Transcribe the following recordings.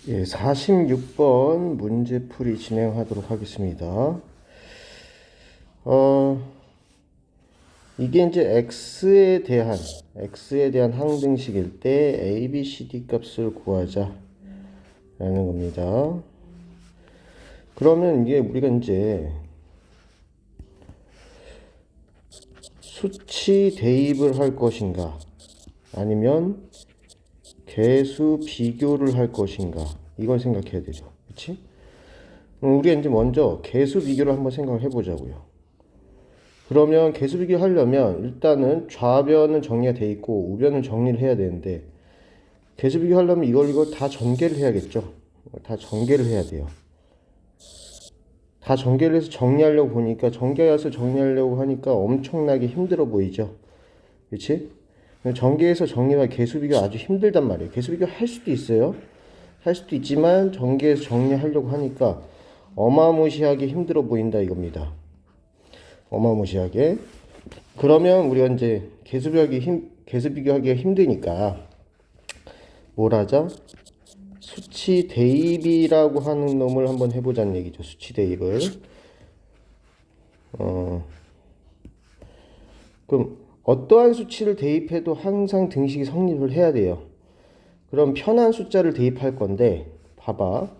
예, 46번 문제풀이 진행하도록 하겠습니다. 이게 이제 x에 대한 항등식일 때 a, b, c, d 값을 구하자 라는 겁니다. 그러면 이게 우리가 이제 수치 대입을 할 것인가 아니면 계수 비교를 할 것인가 이걸 생각해야 되죠. 그치? 우리가 이제 먼저 계수 비교를 한번 생각을 해보자고요. 그러면 계수 비교하려면 일단은 좌변은 정리가 돼 있고 우변은 정리를 해야 되는데, 계수 비교하려면 이걸 다 전개를 해야겠죠. 다 전개를 해야 돼요. 다 전개를 해서 정리하려고 보니까, 전개해서 정리하려고 하니까 엄청나게 힘들어 보이죠. 그렇지? 전개해서 정리가 계수 비교 아주 힘들단 말이에요. 계수 비교 할 수도 있어요. 할 수도 있지만 전개해서 정리하려고 하니까 어마무시하게 힘들어 보인다 이겁니다. 어마무시하게. 그러면 우리가 이제 계수 비교하기가 힘드니까 뭘 하자? 수치 대입이라고 하는 놈을 한번 해보자는 얘기죠. 수치 대입을. 그럼 어떠한 수치를 대입해도 항상 등식이 성립을 해야 돼요. 그럼 편한 숫자를 대입할 건데, 봐봐.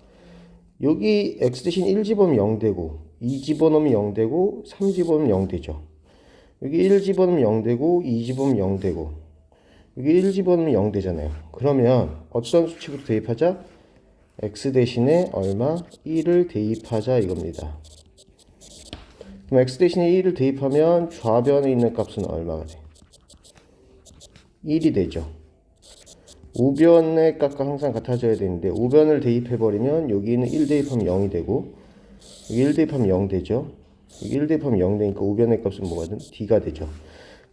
여기 x 대신 1 집어넣으면 0 되고, 2 집어넣으면 0 되고, 3 집어넣으면 0 되죠. 여기 1 집어넣으면 0 되고, 2 집어넣으면 0 되고, 여기 1 집어넣으면 0 되잖아요. 그러면 어떤 수치부터 대입하자? x 대신에 얼마? 1을 대입하자 이겁니다. 그럼 x 대신에 1을 대입하면 좌변에 있는 값은 얼마가 돼? 1이 되죠. 우변의 값과 항상 같아져야 되는데, 우변을 대입해버리면 여기는 1 대입하면 0이 되고, 여기 1 대입하면 0 되죠. 여기 1 대입하면 0 되니까 우변의 값은 뭐가 든? d가 되죠.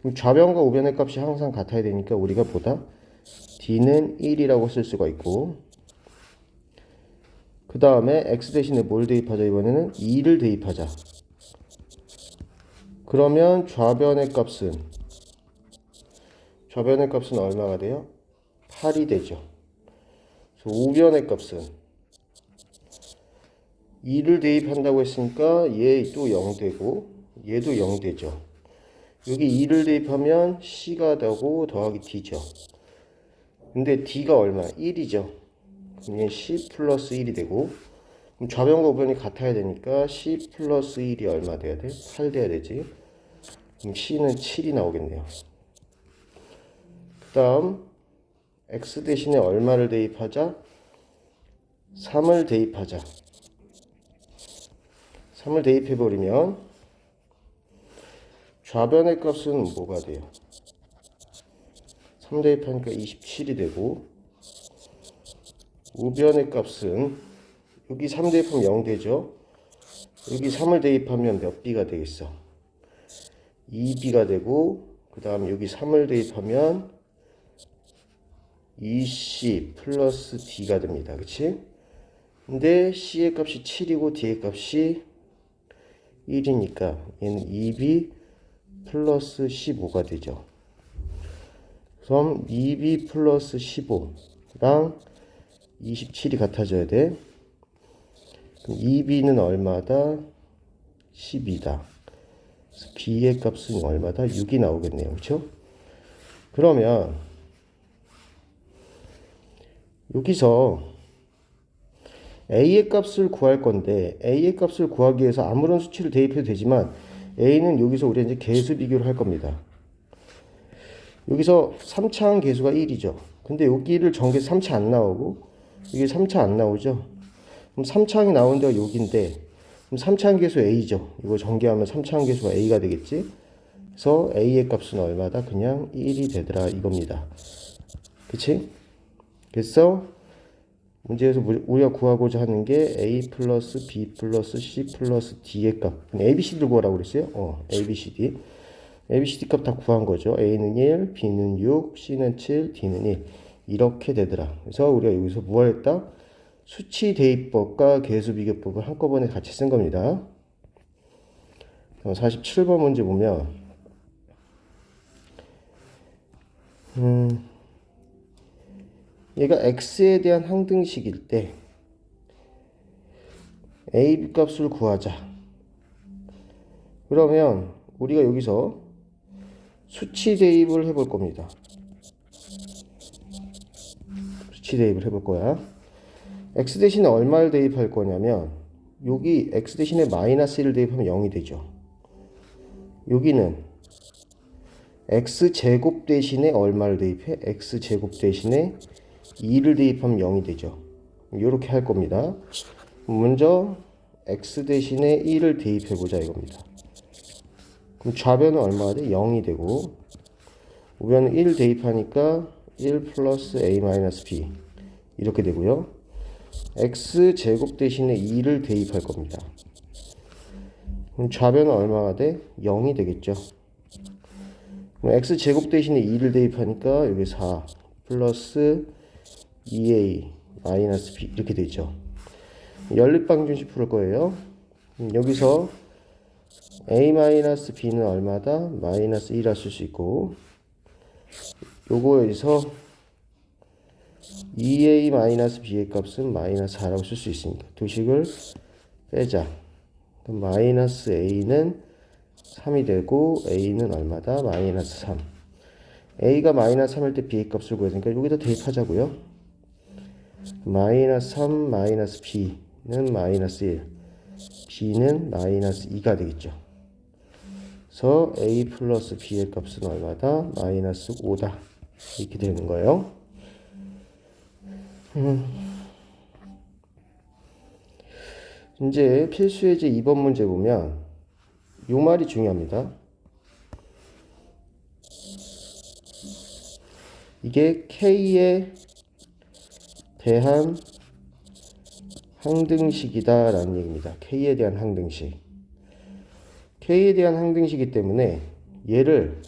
그럼 좌변과 우변의 값이 항상 같아야 되니까 우리가 보다 d는 1이라고 쓸 수가 있고, 그 다음에 x 대신에 뭘 대입하자? 이번에는 2를 대입하자. 그러면 좌변의 값은 얼마가 돼요? 8이 되죠. 그래서 우변의 값은 2를 대입한다고 했으니까 얘 또 0 되고 얘도 0 되죠. 여기 2를 대입하면 c가 되고 더하기 d죠. 근데 d가 얼마? 1이죠. 그럼 얘 c 플러스 1이 되고, 그럼 좌변과 우변이 같아야 되니까 c 플러스 1이 얼마 돼야 돼? 8 돼야 되지. 그럼 c는 7이 나오겠네요. 그 다음 x 대신에 얼마를 대입하자? 3을 대입하자. 3을 대입해버리면 좌변의 값은 뭐가 돼요? 3 대입하니까 27이 되고, 우변의 값은 여기 3 대입하면 0 되죠. 여기 3을 대입하면 몇 b가 되겠어? 2b가 되고, 그 다음 여기 3을 대입하면 2c 플러스 d가 됩니다. 그치? 근데 c의 값이 7이고 d의 값이 1이니까 얘는 2b 플러스 15가 되죠. 그럼 2b 플러스 15랑 27이 같아져야 돼. 그럼 2b는 얼마다? 12다. 그래서 b의 값은 얼마다? 6이 나오겠네요. 그렇죠? 그러면 여기서 a의 값을 구할 건데, a의 값을 구하기 위해서 아무런 수치를 대입해도 되지만 a는 여기서 우리가 이제 계수 비교를 할 겁니다. 여기서 3차항 계수가 1이죠. 근데 여기를 전개 3차 안 나오고 여기 3차 안 나오죠. 그럼 3차항이 나온 데가 여기인데, 그럼 3차항 계수 a죠. 이거 전개하면 3차항 계수가 a가 되겠지. 그래서 a의 값은 얼마다? 그냥 1이 되더라 이겁니다. 그치? 그래서 문제에서 우리가 구하고자 하는 게 a 플러스 b 플러스 c 플러스 d의 값, a, b, c를 구하라고 그랬어요. a, b, c, d. a, b, c, d 값 다 구한 거죠. a는 1, b는 6, c는 7, d는 1. 이렇게 되더라. 그래서 우리가 여기서 뭘 했다? 수치 대입법과 계수 비교법을 한꺼번에 같이 쓴 겁니다. 47번 문제 보면 얘가 x에 대한 항등식일 때 a, b 값을 구하자. 그러면 우리가 여기서 수치 대입을 해볼 겁니다. 수치 대입을 해볼 거야. x 대신에 얼마를 대입할 거냐면 여기 x 대신에 마이너스 1을 대입하면 0이 되죠. 여기는 x제곱 대신에 얼마를 대입해? x제곱 대신에 2를 대입하면 0이 되죠. 이렇게 할 겁니다. 먼저 x 대신에 1을 대입해보자 이겁니다. 그럼 좌변은 얼마가 돼? 0이 되고 우변은 1 대입하니까 1 플러스 a 마이너스 b 이렇게 되고요. x제곱 대신에 2를 대입할 겁니다. 그럼 좌변은 얼마가 돼? 0이 되겠죠. 그럼 x제곱 대신에 2를 대입하니까 여기 4 플러스 2a 마이너스 b 이렇게 되죠. 연립방정식 풀 거예요. 여기서 a 마이너스 b는 얼마다? 마이너스 1이라 쓸 수 있고 요거에서 2a 마이너스 b의 값은 마이너스 4라고 쓸 수 있으니까 두 식을 빼자. 그럼 마이너스 a는 3이 되고 a는 얼마다? 마이너스 3. a가 마이너스 3일 때 b의 값을 구해야 되니까 여기다 대입하자고요. 마이너스 3 마이너스 b는 마이너스 1 b는 마이너스 2가 되겠죠. 그래서 a 플러스 b의 값은 얼마다? 마이너스 5다 이렇게 되는 거예요. 이제 필수예제 2번 문제 보면 요 말이 중요합니다. 이게 K에 대한 항등식이다 라는 얘기입니다. K에 대한 항등식. K에 대한 항등식이기 때문에 얘를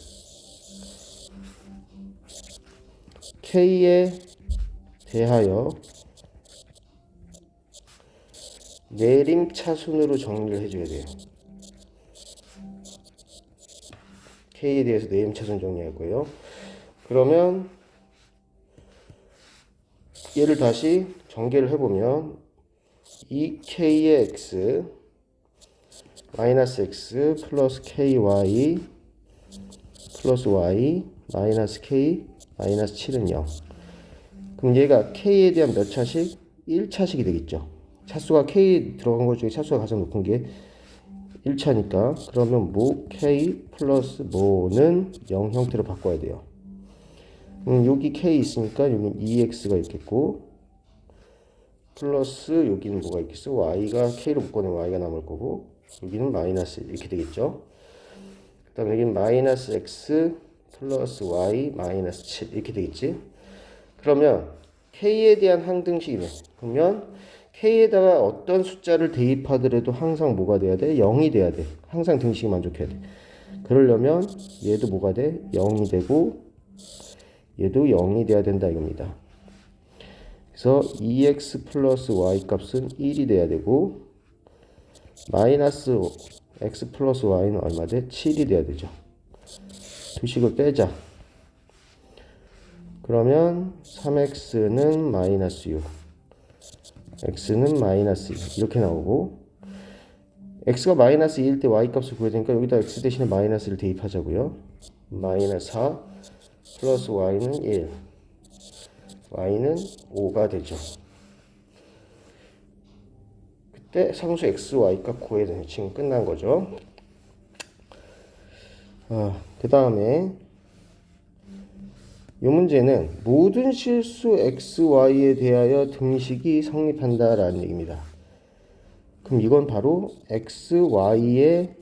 K에 대하여 내림차순으로 정리를 해줘야 돼요. K에 대해서 내림차순 정리할 거예요. 그러면 얘를 다시 전개를 해보면 2K의 X 마이너스 X 플러스 KY 플러스 Y 마이너스 K 마이너스 7은 0. 그럼 얘가 K에 대한 몇 차식? 1차식이 되겠죠. 차수가 K 들어간 것 중에 차수가 가장 높은 게 1차니까 그러면 모 K 플러스 모는 0 형태로 바꿔야 돼요. 여기 K 있으니까 여기는 2X가 있겠고 플러스 여기는 뭐가 있겠어? Y가 K로 묶어내면 Y가 남을 거고 여기는 마이너스 이렇게 되겠죠. 그 다음에 여기는 마이너스 X 플러스 Y 마이너스 7 이렇게 되겠지. 그러면 K에 대한 항등식이네. 그러면 K에다가 어떤 숫자를 대입하더라도 항상 뭐가 돼야 돼? 0이 돼야 돼. 항상 등식이 만족해야 돼. 그러려면 얘도 뭐가 돼? 0이 되고 얘도 0이 돼야 된다 이겁니다. 그래서 2x 플러스 y 값은 1이 돼야 되고 마이너스 x 플러스 y는 얼마 돼? 7이 돼야 되죠. 두 식을 빼자. 그러면 3x는 마이너스 6 x는 마이너스 2 이렇게 나오고 x가 마이너스 2일 때 y 값을 구해야 되니까 여기다 x 대신에 마이너스를 대입하자고요. 마이너스 4 플러스 y는 1 y는 5가 되죠. 그때 상수 x, y 값 구해야 되는 지금 끝난 거죠. 그 다음에 이 문제는 모든 실수 x, y에 대하여 등식이 성립한다 라는 얘기입니다. 그럼 이건 바로 x, y에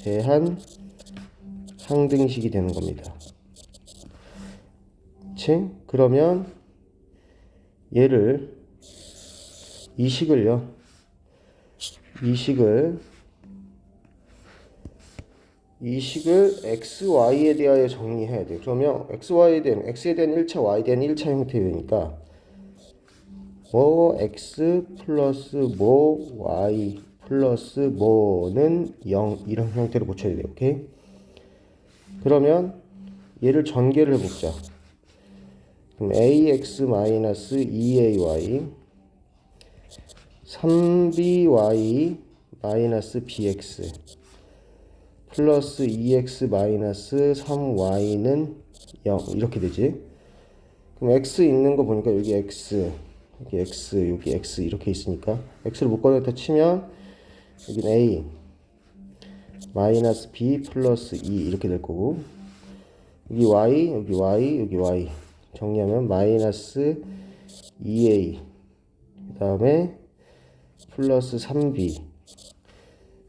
대한 항등식이 되는 겁니다. 그치? 그러면 얘를 이 식을 x, y에 대하여 정리해야 돼요. 그러면 x에 대한 1차, y에 대한 1차 형태니까 뭐 x 플러스 뭐 y 플러스 뭐는 0 이런 형태로 고쳐야 돼요. 오케이? 그러면 얘를 전개를 해보자. 그럼 ax 마이너스 2ay 3by 마이너스 bx 플러스 2x 마이너스 3y는 0 이렇게 되지. 그럼 x 있는 거 보니까 여기 x, 여기 x, 여기 x 이렇게 있으니까 x를 묶어놓다 치면 여기는 a 마이너스 b 플러스 2 이렇게 될 거고, 여기 y, 여기 y, 여기 y 정리하면 마이너스 2a 그 다음에 플러스 3b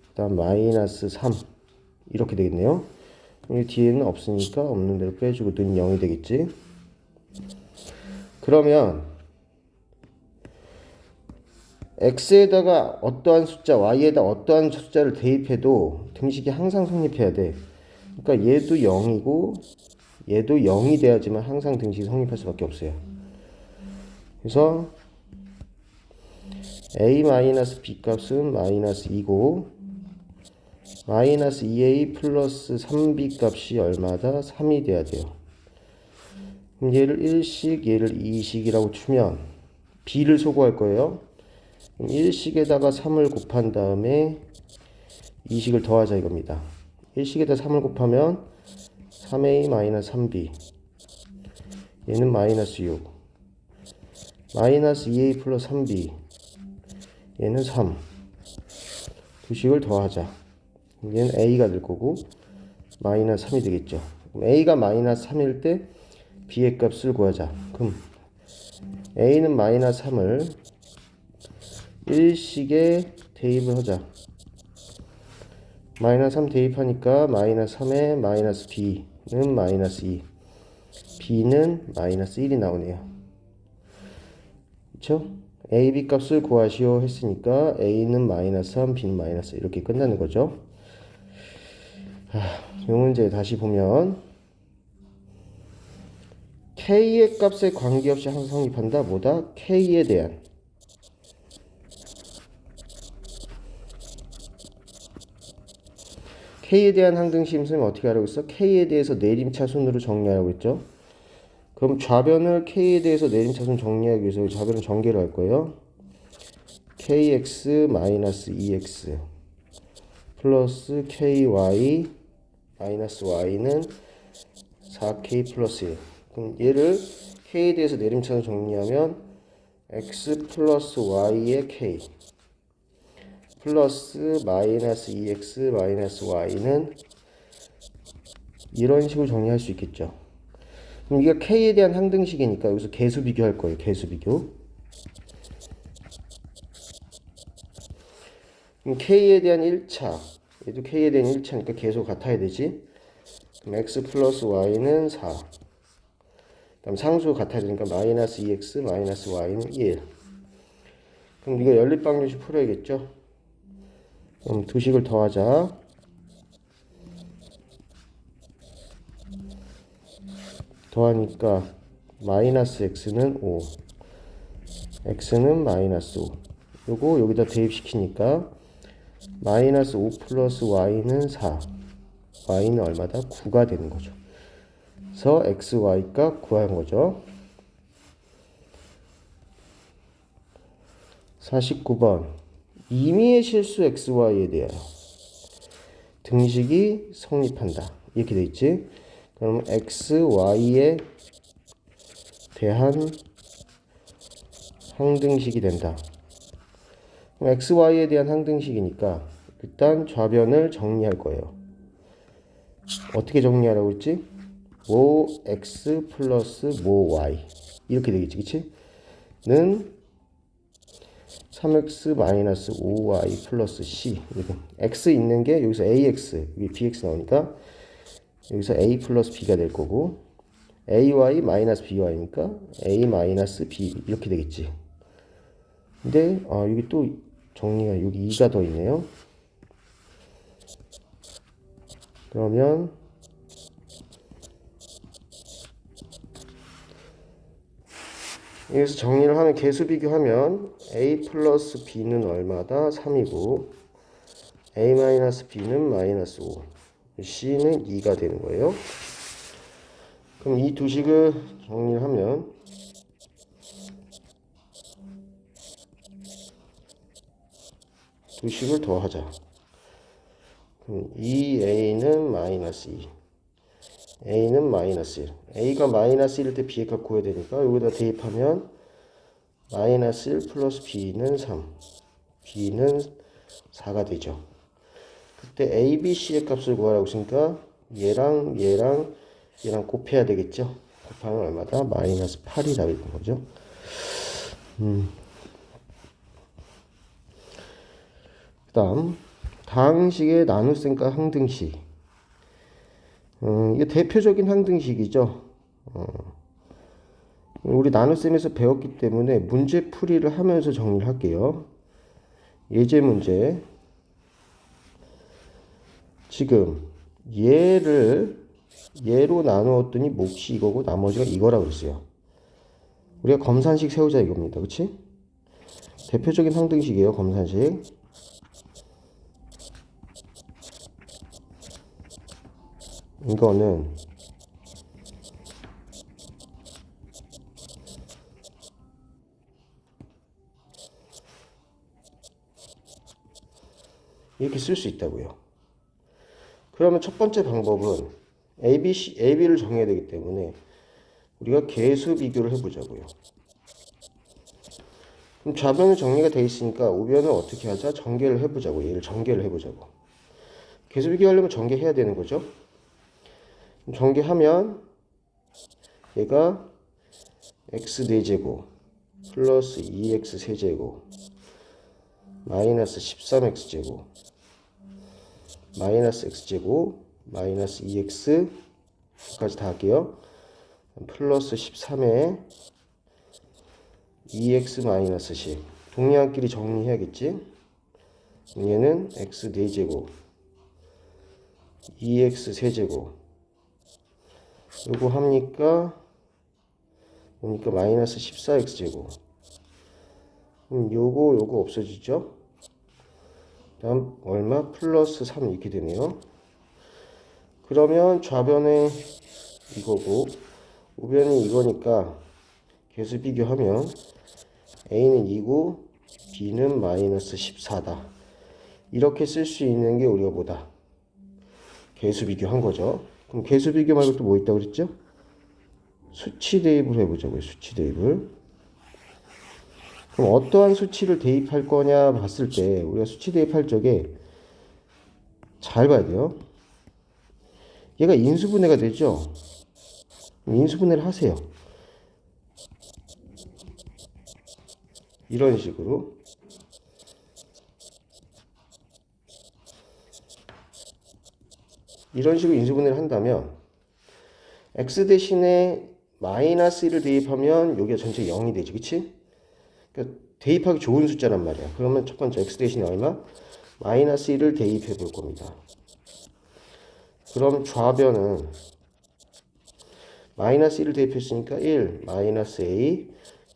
그 다음 마이너스 3 이렇게 되겠네요. 여기 뒤에는 없으니까 없는 대로 빼주고 는 0이 되겠지. 그러면 x에다가 어떠한 숫자, y에다 어떠한 숫자를 대입해도 등식이 항상 성립해야 돼. 그러니까 얘도 0이고 얘도 0이 돼야지만 항상 등식이 성립할 수밖에 없어요. 그래서 a-b 값은 마이너스 2고 마이너스 2a 플러스 3b 값이 얼마다? 3이 돼야 돼요. 그럼 얘를 1식, 얘를 2식이라고 주면 b를 소구할 거예요. 그럼 1식에다가 3을 곱한 다음에 2식을 더하자 이겁니다. 1식에다 3을 곱하면 3a 마이너스 3b 얘는 마이너스 6 마이너스 2a 플러스 3b 얘는 3 두 식을 더하자. 얘는 a가 될 거고 마이너스 3이 되겠죠. 그럼 a가 마이너스 3일 때 b의 값을 구하자. 그럼 a는 마이너스 3을 1식에 대입을 하자. 마이너스 3 대입하니까 마이너스 3에 마이너스 b는 마이너스 2 b는 마이너스 1이 나오네요. 그쵸? a, b 값을 구하시오 했으니까 a는 마이너스 3, b는 마이너스 이렇게 끝나는 거죠. 이 문제 다시 보면 k의 값에 관계없이 항상 성립한다. 뭐다? k에 대한 k에 대한 항등식 선생님 어떻게 하라고 했어? k에 대해서 내림차순으로 정리하라고 했죠. 그럼 좌변을 k에 대해서 내림차순 정리하기 위해서 좌변을 전개를 할 거예요. kx 마이너스 2x 플러스 ky 마이너스 y는 4k 플러스 1. 그럼 얘를 k에 대해서 내림차순 정리하면 x 플러스 y의 k 플러스 마이너스 2x 마이너스 y는 이런 식으로 정리할 수 있겠죠. 그럼 이게 k에 대한 항등식이니까 여기서 계수 비교할 거예요. 계수 비교. 그럼 k에 대한 1차 얘도 k에 대한 1차니까 계수 같아야 되지. 그럼 x 플러스 y는 4 그다음 상수 같아야 되니까 마이너스 2x 마이너스 y는 1. 그럼 이거 연립방정식 풀어야겠죠. 그럼 두 식을 더하자. 더하니까 마이너스 x는 5 x는 마이너스 5 요거 여기다 대입시키니까 마이너스 5 플러스 y는 4 y는 얼마다? 9가 되는 거죠. 그래서 x, y 값 구한 거죠. 49번 임의의 실수 xy에 대하여 등식이 성립한다. 이렇게 돼 있지. 그럼 xy에 대한 항등식이 된다. 그럼 xy에 대한 항등식이니까 일단 좌변을 정리할 거예요. 어떻게 정리하라고 했지? 모 x 플러스 모 y 이렇게 되겠지, 그치? 는 3x 마이너스 5y 플러스 c. x 있는 게 여기서 ax, 여기 bx 나오니까 여기서 a 플러스 b가 될 거고 ay 마이너스 by니까 a 마이너스 b 이렇게 되겠지. 근데 여기 또 정리가 여기 2가 더 있네요. 그러면 여기서 정리를 하면 계수 비교하면 a 플러스 b는 얼마다? 3이고 a 마이너스 b는 마이너스 5 c는 2가 되는 거예요. 그럼 이 두 식을 정리를 하면 두 식을 더하자. 그럼 2a는 마이너스 2, a는 마이너스 1. a가 마이너스 1일 때 b의 값 구해야 되니까 여기다 대입하면 마이너스 1 플러스 b는 3, b는 4가 되죠. 그때 a, b, c의 값을 구하라고 했으니까 얘랑 얘랑 얘랑 곱해야 되겠죠. 곱하면 얼마다? 마이너스 8이 나오는 거죠. 그 다음 다항식의 나눗셈과 항등식. 이게 대표적인 항등식이죠. 우리 나눗셈에서 배웠기 때문에 문제 풀이를 하면서 정리를 할게요. 예제 문제. 지금 얘로 나누었더니 몫이 이거고 나머지가 이거라고 그랬어요. 우리가 검산식 세우자 이겁니다. 그치? 대표적인 항등식이에요. 검산식. 이거는 이렇게 쓸 수 있다고요. 그러면 첫 번째 방법은 AB를 정해야 되기 때문에 우리가 계수 비교를 해보자고요. 그럼 좌변은 정리가 되어 있으니까 우변은 어떻게 하자? 전개를 해보자고. 얘를 전개를 해보자고. 계수 비교하려면 전개해야 되는 거죠. 전개하면 얘가 x 4제곱 플러스 2x 세제곱 마이너스 13x제곱 마이너스 x제곱 마이너스 2x까지 다 할게요. 플러스 13에 2x 마이너스 10. 동량끼리 정리해야겠지. 얘는 x 4제곱 2x 세제곱 요거 합니까? 그러니까 마이너스 14x제곱. 그럼 요거 없어지죠? 다음 얼마? 플러스 3 이렇게 되네요. 그러면 좌변에 이거고 우변이 이거니까 계수 비교하면 a는 2고 b는 마이너스 14다. 이렇게 쓸 수 있는 게 우리가 뭐다? 계수 비교한 거죠. 그럼 계수 비교 말고 또 뭐 있다고 그랬죠? 수치 대입을 해보자고요. 수치 대입을. 그럼 어떠한 수치를 대입할 거냐 봤을 때 우리가 수치 대입할 적에 잘 봐야 돼요. 얘가 인수분해가 되죠. 인수분해를 하세요. 이런 식으로. 이런 식으로 인수분해를 한다면 x 대신에 마이너스 1을 대입하면 여기가 전체 0이 되지. 그치? 그러니까 대입하기 좋은 숫자란 말이야. 그러면 첫 번째 x 대신에 얼마? 마이너스 1을 대입해 볼 겁니다. 그럼 좌변은 마이너스 1을 대입했으니까 1 마이너스 a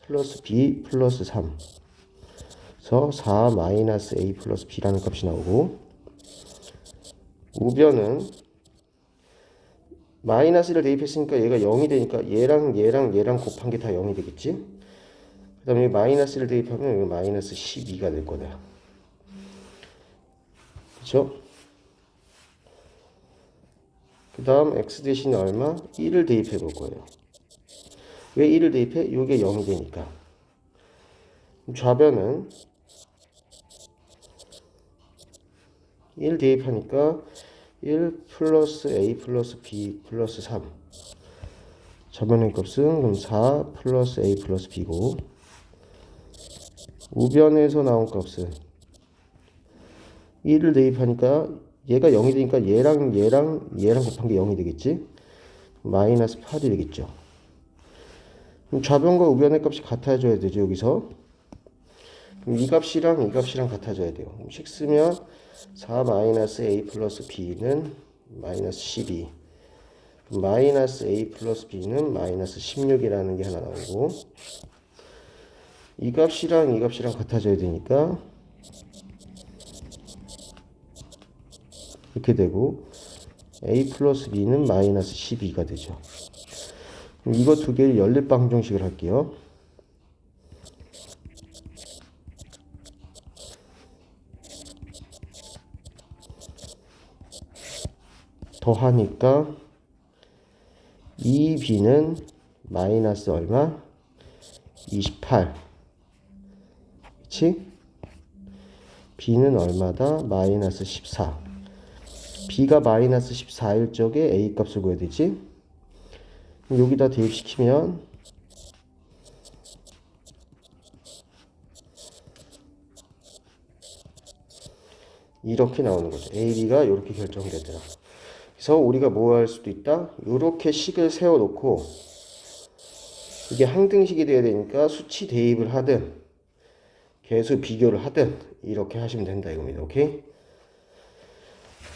플러스 b 플러스 3 그래서 4 마이너스 a 플러스 b라는 값이 나오고 우변은 마이너스 1을 대입했으니까 얘가 0이 되니까 얘랑 곱한 게 다 0이 되겠지. 그 다음에 마이너스 1을 대입하면 여기 마이너스 12가 될 거다. 그쵸? 그 다음 x 대신에 얼마? 1을 대입해 볼 거예요. 왜 1을 대입해? 이게 0이 되니까. 좌변은 1 대입하니까 1 플러스 a 플러스 b 플러스 3 좌변의 값은 그럼 4 플러스 a 플러스 b고 우변에서 나온 값은 1을 대입하니까 얘가 0이 되니까 얘랑 곱한 게 0이 되겠지. 마이너스 8이 되겠죠. 그럼 좌변과 우변의 값이 같아져야 되죠. 여기서 그럼 이 값이랑 같아져야 돼요. 그럼 식 쓰면 4 마이너스 a 플러스 b는 마이너스 12 마이너스 a 플러스 b는 마이너스 16이라는 게 하나 나오고 이 값이랑 같아져야 되니까 이렇게 되고 a 플러스 b는 마이너스 12가 되죠. 그럼 이거 두 개를 연립 방정식을 할게요. 더하니까 2b는 마이너스 얼마? 28. 그치? b는 얼마다? 마이너스 14. b가 마이너스 14일 적에 a 값을 구해야 되지? 여기다 대입시키면 이렇게 나오는 거죠. a, b가 이렇게 결정되더라. 그래서 우리가 뭐 할 수도 있다? 이렇게 식을 세워놓고 이게 항등식이 돼야 되니까 수치 대입을 하든 계수 비교를 하든 이렇게 하시면 된다 이겁니다. 오케이?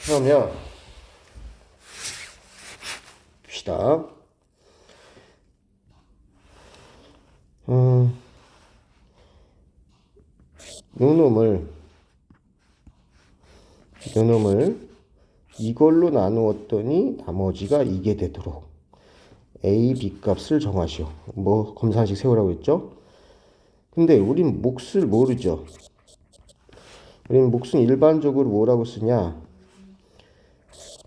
그러면 봅시다. 요 놈을 이걸로 나누었더니 나머지가 이게 되도록 a, b 값을 정하시오. 뭐 검사식 세우라고 했죠? 근데 우린 몫을 모르죠. 우린 몫은 일반적으로 뭐라고 쓰냐?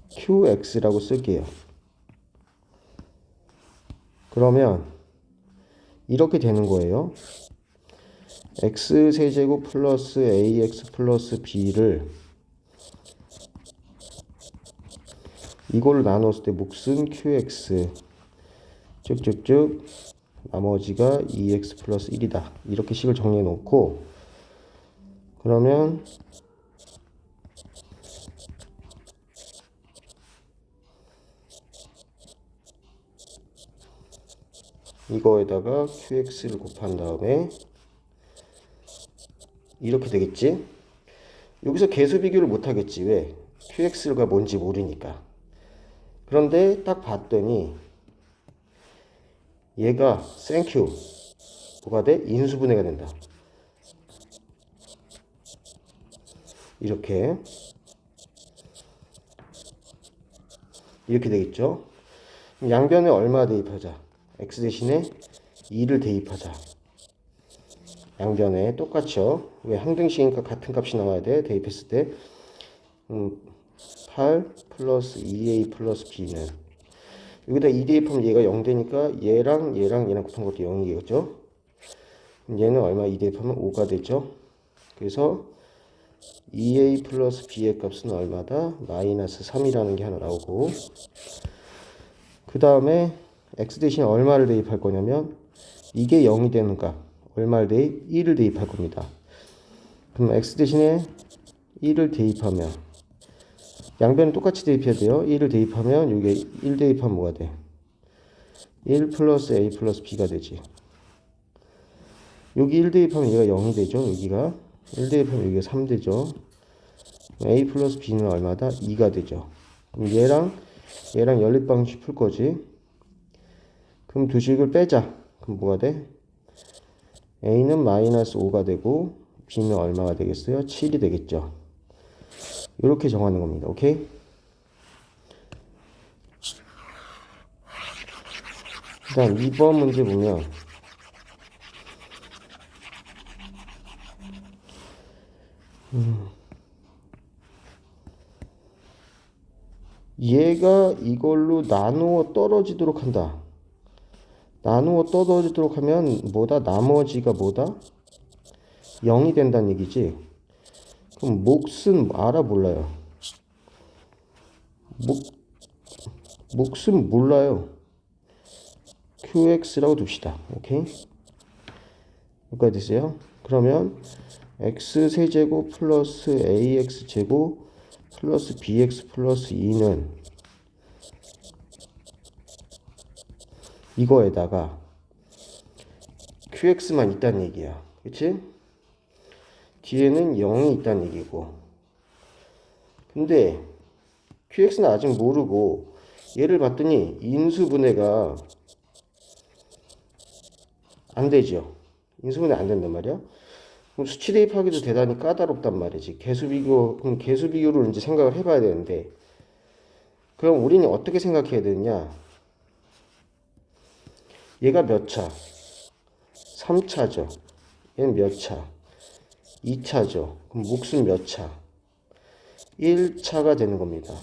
qx라고 쓸게요. 그러면 이렇게 되는 거예요. x세제곱 플러스 ax 플러스 b를 이걸 나눴을 때 몫은 qx 쭉쭉쭉 나머지가 2x 플러스 1이다. 이렇게 식을 정리해 놓고 그러면 이거에다가 qx를 곱한 다음에 이렇게 되겠지? 여기서 계수 비교를 못 하겠지. 왜? qx가 뭔지 모르니까. 그런데 딱 봤더니 얘가 생큐 뭐가 돼? 인수분해가 된다. 이렇게 되겠죠? 양변에 얼마 대입하자? x 대신에 2를 대입하자. 양변에 똑같죠? 왜 항등식이니까 같은 값이 나와야 돼? 대입했을 때 8 플러스 2a 플러스 b는 여기다 2 대입하면 얘가 0 되니까 얘랑 곱한 것도 0이겠죠? 얘는 얼마? 2 대입하면 5가 되죠? 그래서 2a 플러스 b의 값은 얼마다? 마이너스 3이라는 게 하나 나오고 그 다음에 x 대신에 얼마를 대입할 거냐면 이게 0이 되는 값 얼마를 대입? 1을 대입할 겁니다. 그럼 x 대신에 1을 대입하면 양변은 똑같이 대입해야 돼요. 1을 대입하면 이게 1 대입하면 뭐가 돼? 1 플러스 a 플러스 b가 되지. 여기 1 대입하면 얘가 0이 되죠. 여기가 1 대입하면 여기가 3 되죠. a 플러스 b는 얼마다? 2가 되죠. 그럼 얘랑 연립방식 풀 거지. 그럼 두 식을 빼자. 그럼 뭐가 돼? a는 마이너스 5가 되고 b는 얼마가 되겠어요? 7이 되겠죠. 이렇게 정하는 겁니다. 오케이? 그 다음 2번 문제 보면 얘가 이걸로 나누어 떨어지도록 한다. 나누어 떨어지도록 하면 뭐다? 나머지가 뭐다? 0이 된다는 얘기지. 그럼 몫은 알아 몰라요? 몫은 몰라요. qx라고 둡시다. 오케이? 여기까지 됐어요? 그러면 x세제곱 플러스 ax제곱 플러스 bx 플러스 2는 이거에다가 qx만 있다는 얘기야. 그치? 뒤에는 0이 있다는 얘기고. 근데 qx는 아직 모르고 얘를 봤더니 인수분해가 안 되죠. 인수분해 안 된단 말이야. 그럼 수치 대입하기도 대단히 까다롭단 말이지. 그럼 계수 비교를 이제 생각을 해봐야 되는데, 그럼 우리는 어떻게 생각해야 되느냐? 얘가 몇 차? 3차죠. 얘는 몇 차? 2차죠. 그럼 몫은 몇 차? 1차가 되는 겁니다.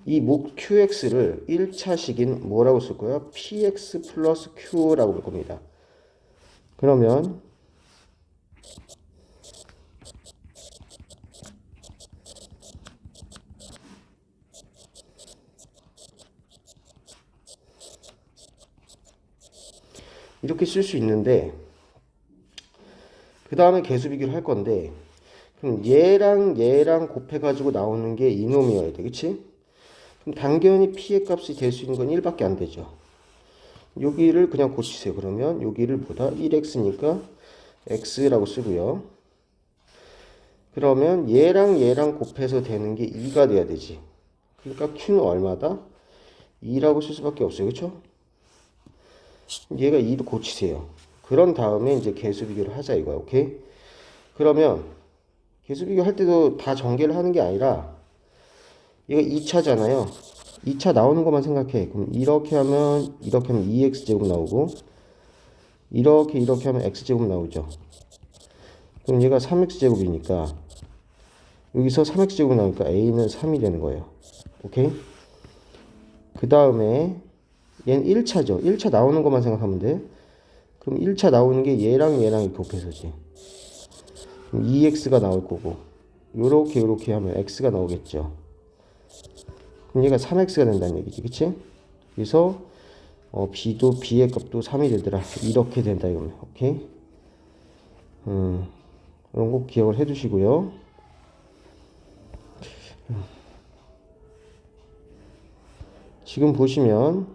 이 목 QX를 1차식인 뭐라고 쓸 거야? PX 플러스 Q라고 볼 겁니다. 그러면 이렇게 쓸 수 있는데 그 다음에 계수 비교를 할 건데 그럼 얘랑 곱해가지고 나오는 게 이놈이어야 돼. 그치? 그럼 당연히 P의 값이 될 수 있는 건 1밖에 안 되죠. 여기를 그냥 고치세요. 그러면 여기를 보다 1x니까 x라고 쓰고요. 그러면 얘랑 곱해서 되는 게 2가 돼야 되지. 그러니까 q는 얼마다? 2라고 쓸 수밖에 없어요. 그쵸? 얘가 2로 고치세요. 그런 다음에 이제 계수 비교를 하자 이거야. 오케이? 그러면 계수 비교할 때도 다 전개를 하는 게 아니라 얘가 2차잖아요. 2차 나오는 것만 생각해. 그럼 이렇게 하면 2x제곱 나오고 이렇게 하면 x제곱 나오죠. 그럼 얘가 3x제곱이니까 여기서 3x제곱 나오니까 a는 3이 되는 거예요. 오케이? 그 다음에 얘는 1차죠. 1차 나오는 것만 생각하면 돼. 그럼 1차 나오는 게 얘랑 이렇게 곱해서지. 그럼 2x가 나올 거고 요렇게 하면 x가 나오겠죠. 그럼 얘가 3x가 된다는 얘기지. 그치? 그래서 b도 b의 값도 3이 되더라. 이렇게 된다 이거면. 오케이? 이런 거 기억을 해 두시고요. 지금 보시면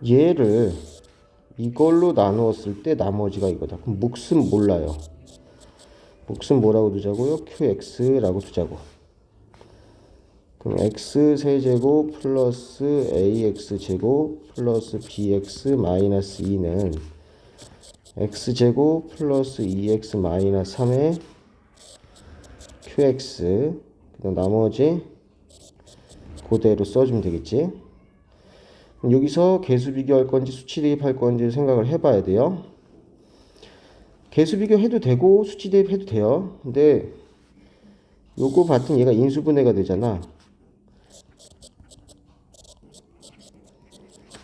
얘를 이걸로 나누었을 때 나머지가 이거다. 그럼 몫은 몰라요. 몫은 뭐라고 두자고요? qx라고 두자고. 그럼 x세제곱 플러스 ax제곱 플러스 bx 마이너스 2는 x제곱 플러스 2x 마이너스 3의 qx 그다음 나머지 그대로 써주면 되겠지. 여기서 계수 비교할 건지 수치 대입할 건지 생각을 해봐야 돼요. 계수 비교해도 되고 수치 대입해도 돼요. 근데 요거 봤더니 얘가 인수분해가 되잖아.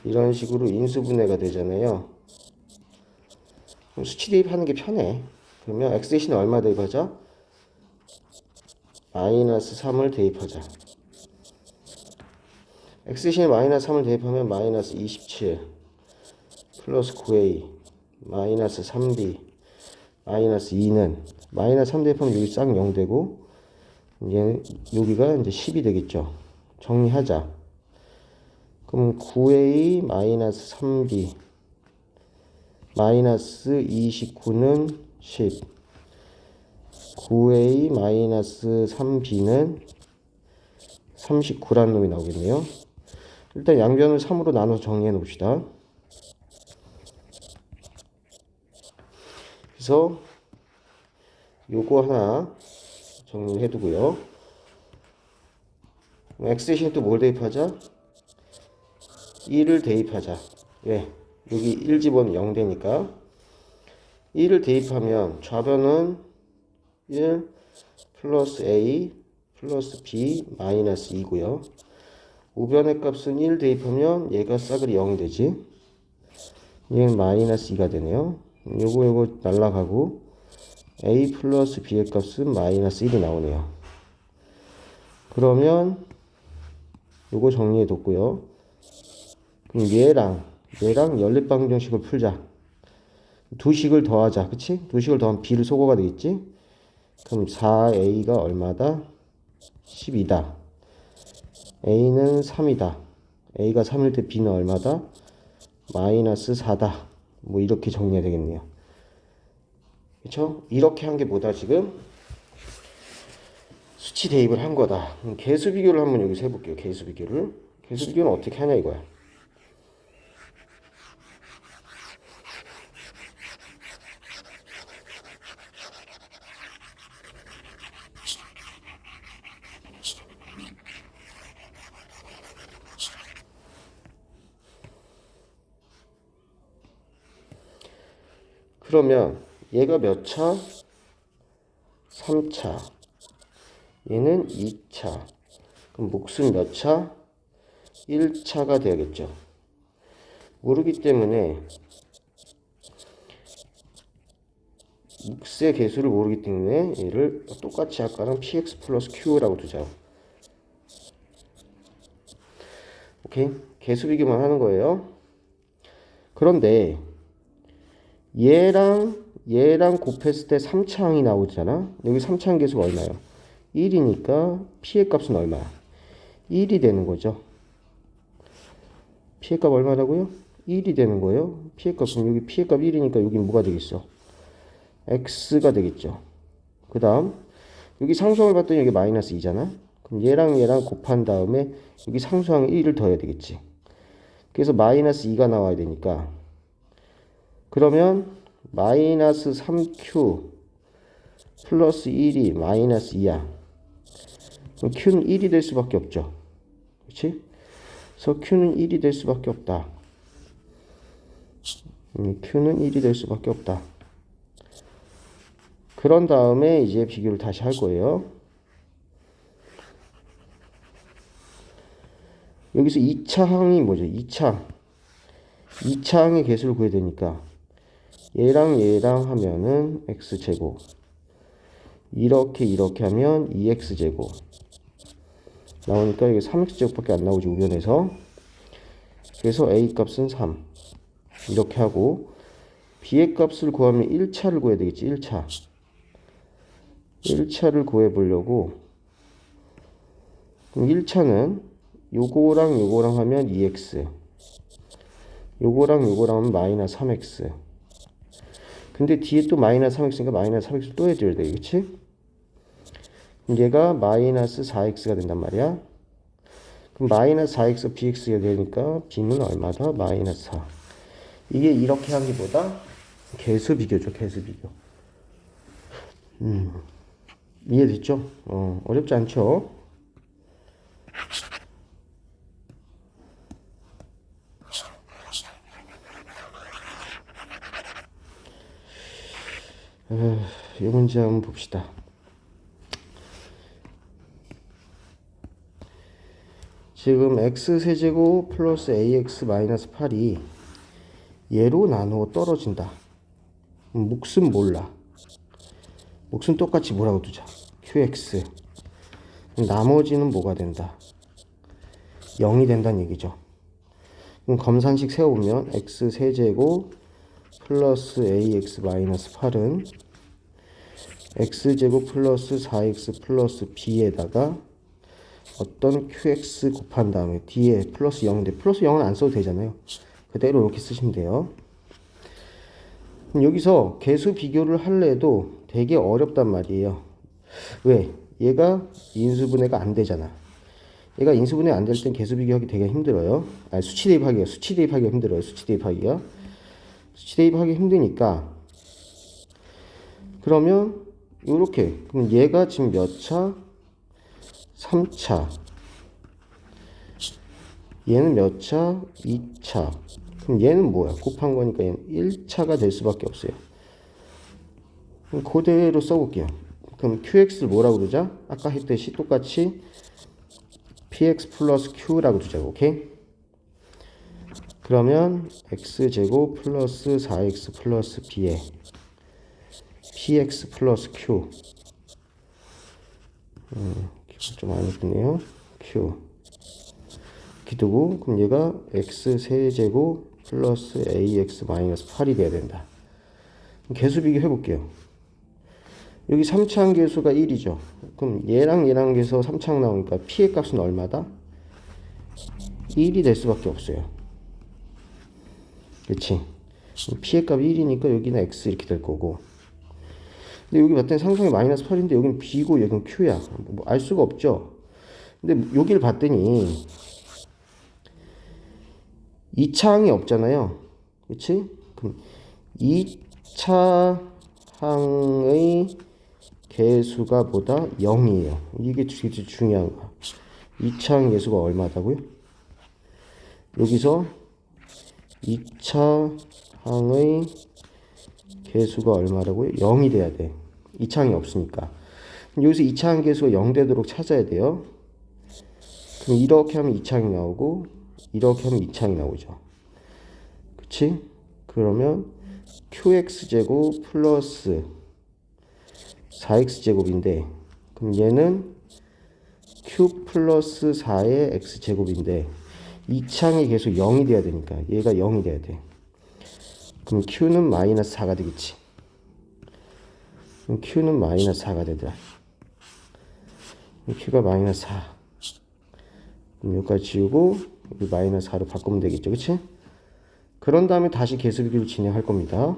이런 식으로 인수분해가 되잖아요. 그럼 수치 대입하는 게 편해. 그러면 x 대신에 얼마 대입하자? 마이너스 3을 대입하자. x 대신에 마이너스 3을 대입하면 마이너스 27 플러스 9a 마이너스 3b 마이너스 2는 마이너스 3 대입하면 여기 싹 0 되고 얘 여기가 이제 10이 되겠죠. 정리하자. 그럼 9a 마이너스 3b 마이너스 29는 10 9a 마이너스 3b는 39라는 놈이 나오겠네요. 일단 양변을 3으로 나눠서 정리해 놓읍시다. 그래서 요거 하나 정리해 두고요. x 대신에 또 뭘 대입하자? 1을 대입하자. 왜? 여기 1 집어넣으면 0 되니까 1을 대입하면 좌변은 1 플러스 a 플러스 b 마이너스 2고요. 우변의 값은 1 대입하면 얘가 싸그리 0이 되지. 얘는 마이너스 2가 되네요. 요거 날라가고 a 플러스 b의 값은 마이너스 1이 나오네요. 그러면 요거 정리해 뒀고요. 그럼 얘랑 연립방정식을 풀자. 두 식을 더하자. 그치? 두 식을 더하면 b를 소거가 되겠지? 그럼 4a가 얼마다? 12다. a는 3이다. a가 3일 때 b는 얼마다? 마이너스 4다. 뭐 이렇게 정리해야 되겠네요. 그쵸? 이렇게 한 게 뭐다 지금? 수치 대입을 한 거다. 계수 비교를 한번 여기서 해볼게요. 계수 비교를. 계수 비교는 어떻게 하냐 이거야. 그러면 얘가 몇 차? 3차. 얘는 2차. 그럼 몫은 몇 차? 1차가 되겠죠. 모르기 때문에 몫의 개수를 모르기 때문에 얘를 똑같이 아까랑 px 플러스 q라고 두자. 오케이? 개수 비교만 하는 거예요. 그런데 얘랑 곱했을 때 3차항이 나오잖아. 여기 3차항 개수가 얼마예요? 1이니까 p의 값은 얼마야? 1이 되는 거죠. p의 값 얼마라고요? 1이 되는 거예요. p의 값은 여기 p의 값 1이니까 여기 뭐가 되겠어? x가 되겠죠. 그 다음 여기 상수항을 봤더니 여기 마이너스 2잖아. 그럼 얘랑 곱한 다음에 여기 상수항에 1을 더해야 되겠지. 그래서 마이너스 2가 나와야 되니까 그러면 마이너스 3q 플러스 1이 마이너스 2야. 그럼 q는 1이 될 수밖에 없죠. 그렇지? 그래서 q는 1이 될 수밖에 없다. q는 1이 될 수밖에 없다. 그런 다음에 이제 비교를 다시 할 거예요. 여기서 2차 항이 뭐죠? 2차 항의 개수를 구해야 되니까 얘랑 하면은 x제곱, 이렇게 하면 2x제곱 나오니까 이게 3x제곱밖에 안 나오지, 우변에서. 그래서 a 값은 3 이렇게 하고 b의 값을 구하면 1차를 구해야 되겠지. 1차를 구해보려고, 그럼 1차는 요거랑 하면 2x, 요거랑 하면 마이너스 3x. 근데 뒤에 또 마이너스 3x니까 마이너스 3x를 또 해줘야 돼. 그치? 얘가 마이너스 4x가 된단 말이야. 그럼 마이너스 4x bx가 되니까 b는 얼마다? 마이너스 4. 이게 이렇게 하기보다 개수 비교죠. 개수 비교. 이해됐죠? 어렵지 않죠? 이 문제 한번 봅시다. 지금 x세제곱 플러스 ax 마이너스 8이 얘로 나누어 떨어진다. 몫은 몰라. 몫은 똑같이 뭐라고 두자. qx. 나머지는 뭐가 된다? 0이 된다는 얘기죠. 그럼 검산식 세워보면 x세제곱 플러스 ax 마이너스 8은 x제곱 플러스 4x 플러스 b에다가 어떤 qx 곱한 다음에 뒤에 플러스 0인데 플러스 0은 안 써도 되잖아요. 그대로 이렇게 쓰시면 돼요. 여기서 개수 비교를 할래도 되게 어렵단 말이에요. 왜? 얘가 인수분해가 안 되잖아. 얘가 인수분해 안 될 땐 개수 비교하기 되게 힘들어요. 아니, 수치 대입하기가 힘들어요. 수치 대입하기 힘드니까, 그러면 요렇게, 그럼 얘가 지금 몇 차? 3차. 얘는 몇 차? 2차. 그럼 얘는 뭐야? 곱한 거니까 얘는 1차가 될 수밖에 없어요. 그럼 그대로 써볼게요. 그럼 qx를 뭐라고 그러자? 아까 했듯이 똑같이 px 플러스 q라고 두자고. 오케이? 그러면 x제곱 플러스 4x 플러스 b에 px 플러스 q. 좀 안 예쁘네요. q. 이렇게 두고, 그럼 얘가 x세제곱 플러스 ax 마이너스 8이 돼야 된다. 개수 비교 해볼게요. 여기 3차항 개수가 1이죠. 그럼 얘랑 개수 3차항 나오니까 p의 값은 얼마다? 1이 될 수밖에 없어요. 그치? p의 값이 1이니까 여기는 x 이렇게 될 거고. 근데 여기 봤더니 상수항이 마이너스 8인데 여기는 b고 여기는 q야. 뭐 알 수가 없죠. 근데 여기를 봤더니 2차항이 없잖아요. 그치? 그럼 2차항의 개수가 보다 0이에요. 이게 되게 중요한 거야. 2차항 개수가 얼마다고요? 여기서 2차항의 개수가 얼마라고요? 0이 돼야 돼. 2차항이 없으니까. 여기서 이차항 계수가 0 되도록 찾아야 돼요. 그럼 이렇게 하면 이차항이 나오고 이렇게 하면 이차항이 나오죠. 그치? 그러면 qx제곱 플러스 4x제곱인데 그럼 얘는 q 플러스 4의 x제곱인데 이차항이 계속 0이 돼야 되니까 얘가 0이 돼야 돼. 그럼 q는 마이너스 4가 되겠지. 그럼 q는 마이너스 4가 되더라. q가 마이너스 4. 그럼 여기까지 지우고 여기 마이너스 4로 바꾸면 되겠죠. 그치? 그런 다음에 다시 계수비를 진행할 겁니다.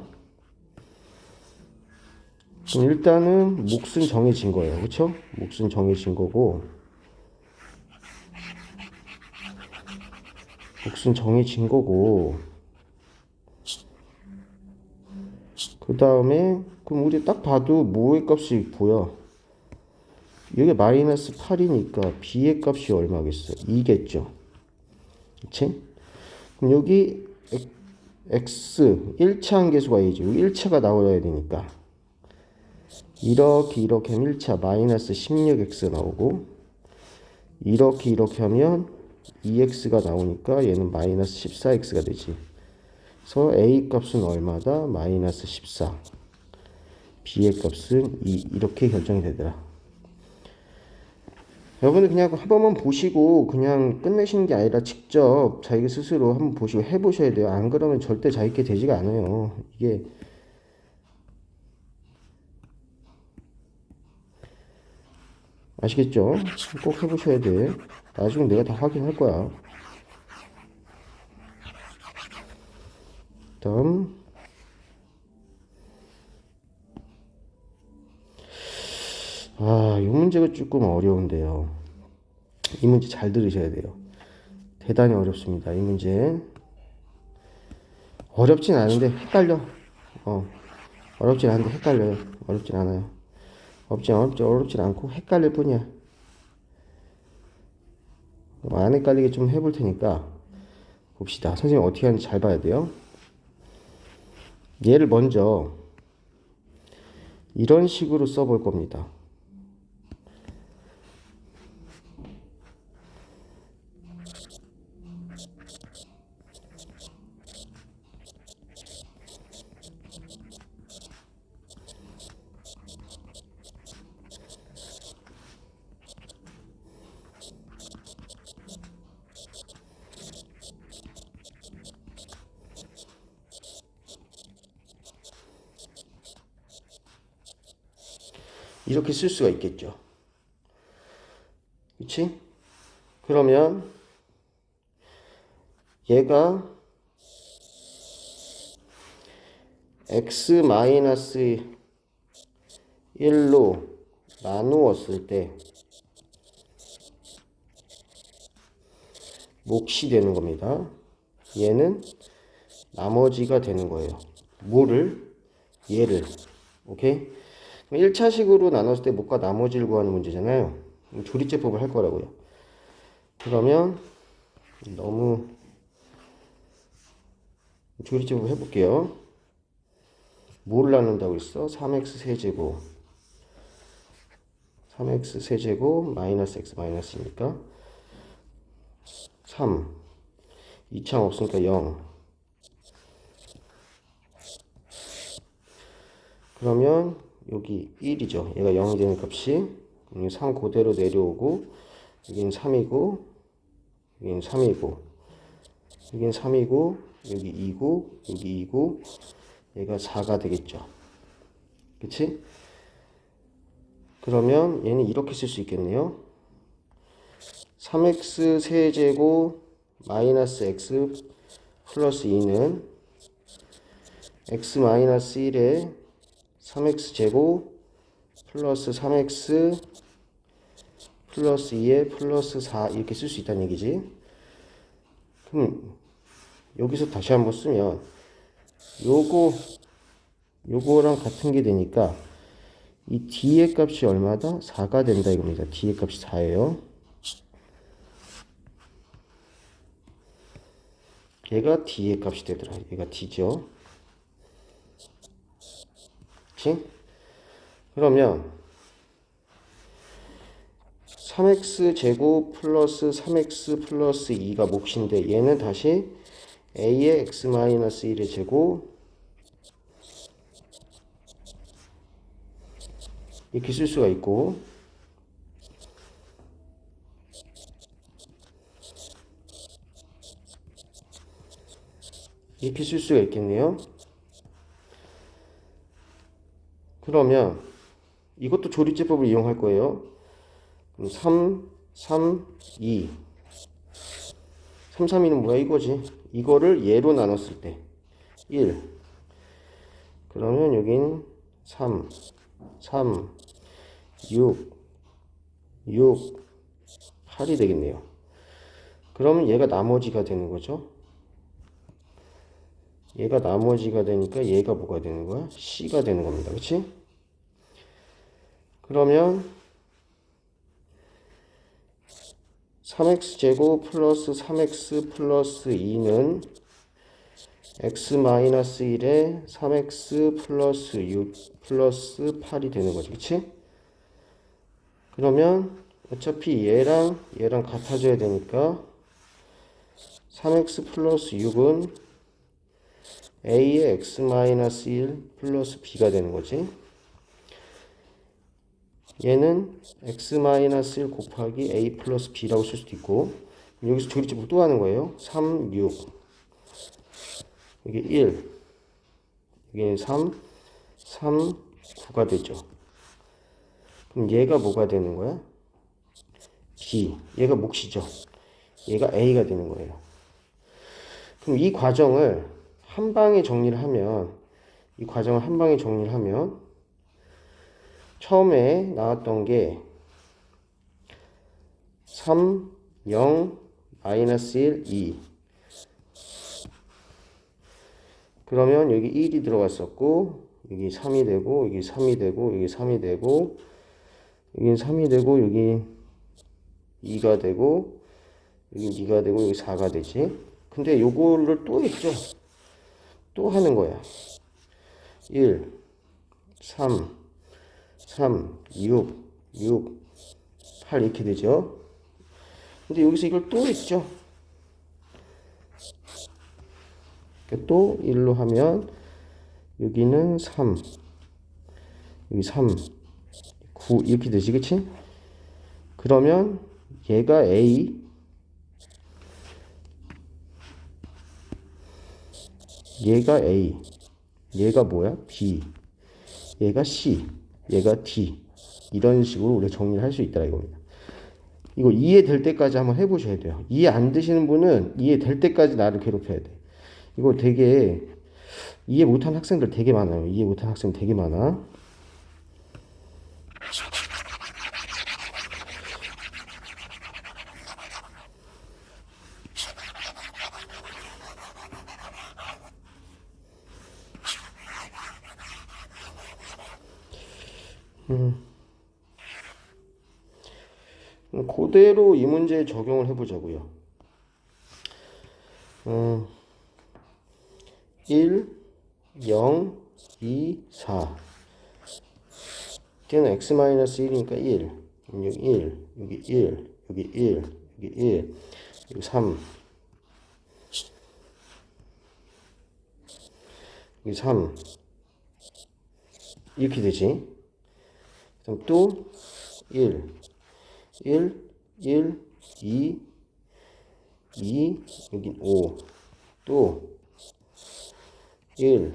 그럼 일단은 몫은 정해진 거예요. 그쵸? 몫은 정해진 거고 몫은 정해진 거고 그 다음에 그럼 우리 딱 봐도 뭐의 값이 보여? 여기 마이너스 8이니까 b의 값이 얼마겠어? 2겠죠. 그치? 그럼 여기 x 1차 함계수가 a죠. 여기 1차가 나와야 되니까 이렇게 하면 1차 마이너스 16x 나오고 이렇게 하면 2x가 나오니까 얘는 마이너스 14x가 되지. 그래서 a 값은 얼마다? 마이너스 14. b의 값은 2. 이렇게 결정이 되더라. 여러분들 그냥 한 번만 보시고 그냥 끝내시는 게 아니라 직접 자기 스스로 한번 보시고 해보셔야 돼요. 안 그러면 절대 자기게 되지가 않아요. 이게 아시겠죠? 꼭 해보셔야 돼. 나중에 내가 다 확인할 거야. 다음 이 문제가 조금 어려운데요. 이 문제 잘 들으셔야 돼요. 대단히 어렵습니다. 이 문제 어렵진 않은데 헷갈려. 어렵진 않은데 헷갈려요. 어렵진 않아요. 어렵진 않고 헷갈릴 뿐이야. 안 헷갈리게 좀 해볼 테니까 봅시다. 선생님 어떻게 하는지 잘 봐야 돼요. 얘를 먼저 이런 식으로 써볼 겁니다. 이렇게 쓸 수가 있겠죠. 그치? 그러면 얘가 x-1로 나누었을 때 몫이 되는 겁니다. 얘는 나머지가 되는 거예요. 뭐를? 얘를. 오케이? 1차식으로 나눴을 때 몫과 나머지를 구하는 문제잖아요. 조리제법을 할 거라고요. 그러면 너무 조리제법 해볼게요. 뭐를 나눈다고 했어? 3x 세제곱 3x 세제곱 마이너스 x 마이너스니까 3 2창 없으니까 0 그러면 여기 1이죠. 얘가 0이 되는 값이 3 그대로 내려오고 여기는 3이고 여기는 3이고 여기는 3이고 여기 2고 여기 2고 얘가 4가 되겠죠. 그치? 그러면 얘는 이렇게 쓸 수 있겠네요. 3x 세제곱 마이너스 x 플러스 2는 x 마이너스 1에 3x 제곱 플러스 3x 플러스 2에 플러스 4 이렇게 쓸 수 있다는 얘기지. 그럼 여기서 다시 한번 쓰면 요거랑 같은 게 되니까 이 d의 값이 얼마다? 4가 된다 이겁니다. d의 값이 4예요. 얘가 d의 값이 되더라. 얘가 d죠. 그치? 그러면 3x 제곱 플러스 3x 플러스 2가 몫인데 얘는 다시 a의 x 마이너스 1의 제곱 이렇게 쓸 수가 있고, 이렇게 쓸 수가 있겠네요. 그러면 이것도 조리제법을 이용할 거예요. 그럼 3, 2. 3, 3, 2는 뭐야? 이거지. 이거를 얘로 나눴을 때 1. 그러면 여긴 3, 6, 8이 되겠네요. 그러면 얘가 나머지가 되는 거죠. 얘가 나머지가 되니까 얘가 뭐가 되는 거야? C가 되는 겁니다. 그치? 그러면 3x제곱 플러스 3x 플러스 2는 x-1에 3x 플러스 6 플러스 8이 되는 거죠. 그치? 그러면 어차피 얘랑 같아져야 되니까 3x 플러스 6은 a의 x-1 플러스 b가 되는 거지. 얘는 x-1 곱하기 a 플러스 b라고 쓸 수도 있고, 여기서 조리제법 또 하는 거예요. 3, 6 여기 1 여기는 3, 9가 되죠. 그럼 얘가 뭐가 되는 거야? b. 얘가 몫이죠. 얘가 a가 되는 거예요. 그럼 이 과정을 한 방에 정리를 하면, 처음에 나왔던 게 3, 0, 마이너스 1, 2. 그러면 여기 1이 들어갔었고, 여기 3이 되고, 여기 3이 되고, 여기 3이 되고, 여기 3이 되고, 여기 2가 되고, 여기 2가 되고, 여기 4가 되지. 근데 요거를 또 했죠. 또 하는 거야. 1, 3, 6, 8 이렇게 되죠. 근데 여기서 이걸 또 했죠. 또 1로 하면 여기는 3, 여기 3, 9 이렇게 되지, 그치? 그러면 얘가 A, 얘가 뭐야? B, 얘가 C, 얘가 D. 이런 식으로 우리가 정리를 할 수 있다 이겁니다. 이거 이해될 때까지 한번 해보셔야 돼요. 이해 안 되시는 분은 이해될 때까지 나를 괴롭혀야 돼. 이거 되게 이해 못한 학생들 되게 많아요. 이해 못한 학생 되게 많아. 그대로 이 문제에 적용을 해보자고요. 1, 0, 2, 4. 걔는 x-1이니까 1. 여기 1, 여기 1, 여기 1, 여기 1, 여기 3, 여기 3. 이렇게 되지. 그럼 또 1, 2, 여기 5. 또 1,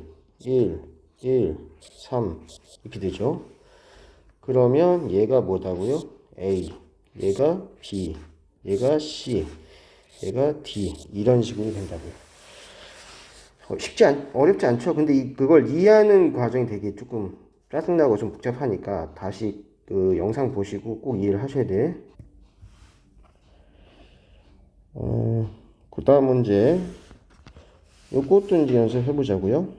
3 이렇게 되죠. 그러면 얘가 뭐다고요? A, 얘가 B, 얘가 C, 얘가 D 이런 식으로 된다고요. 어렵지 않죠? 근데 그걸 이해하는 과정이 되게 조금 짜증나고 좀 복잡하니까 다시 그 영상 보시고 꼭 이해를 하셔야 돼. 그 다음 문제 요것도 이제 연습해 보자고요.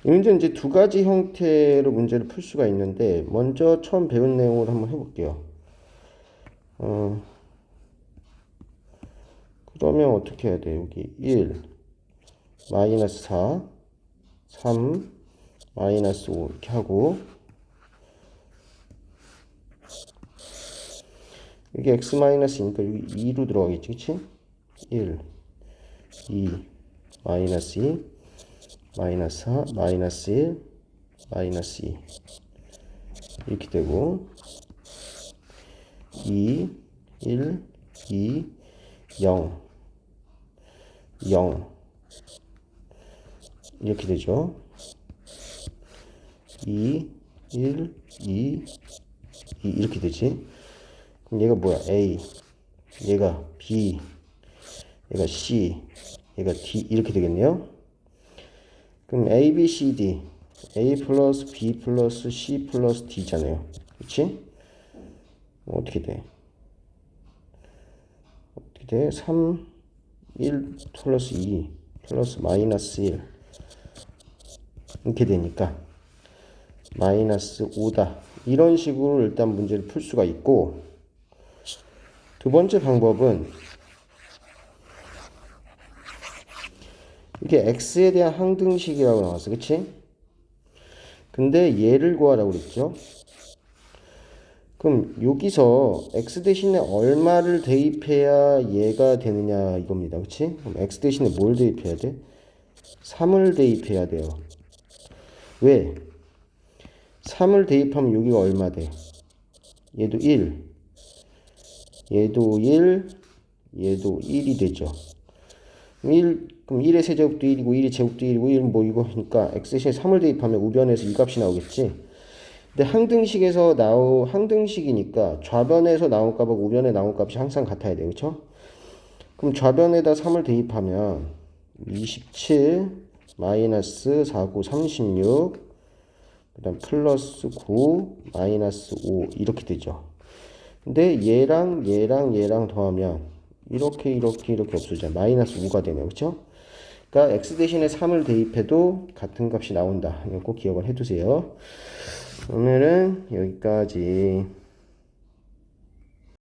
이 문제는 이제 두 가지 형태로 문제를 풀 수가 있는데 먼저 처음 배운 내용으로 한번 해볼게요. 그러면 어떻게 해야 돼? 여기 1 마이너스 4 3 마이너스 5 이렇게 하고 여기 x-2니까 여기 2로 들어가겠지, 그치? 1, 2, 마이너스 2, 마이너스 4, 마이너스 1, 마이너스 2 이렇게 되고 2, 1, 2, 0, 0 이렇게 되죠. 2, 1, 2, 2 이렇게 되지. 그럼 얘가 뭐야? A, 얘가 B, 얘가 C, 얘가 D 이렇게 되겠네요. 그럼 A, B, C, D A 플러스 B 플러스 C 플러스 D잖아요. 그치? 어떻게 돼? 어떻게 돼? 3, 1 플러스 2 플러스 마이너스 1 이렇게 되니까 마이너스 5다. 이런 식으로 일단 문제를 풀 수가 있고, 두 번째 방법은 이게 x에 대한 항등식이라고 나왔어. 그치? 근데 얘를 구하라고 그랬죠. 그럼 여기서 x 대신에 얼마를 대입해야 얘가 되느냐 이겁니다. 그치? 그럼 x 대신에 뭘 대입해야 돼? 3을 대입해야 돼요. 왜? 3을 대입하면 여기가 얼마 돼? 얘도 1, 얘도 1, 얘도 1이 되죠. 그럼 1의 세제곱도 1이고 1의 제곱도 1이고 1은 뭐 이거 하니까 x 대신에 3을 대입하면 우변에서 이 값이 나오겠지. 근데 항등식이니까 좌변에서 나온 값하고 우변에 나온 값이 항상 같아야 돼요. 그쵸? 그럼 좌변에다 3을 대입하면 27 마이너스 4, 9, 36 그 다음 플러스 9 마이너스 5 이렇게 되죠. 근데 얘랑 더하면 이렇게 없어져. 마이너스 5가 되네요. 그쵸? 그러니까 x 대신에 3을 대입해도 같은 값이 나온다. 이거 꼭 기억을 해두세요. 오늘은 여기까지.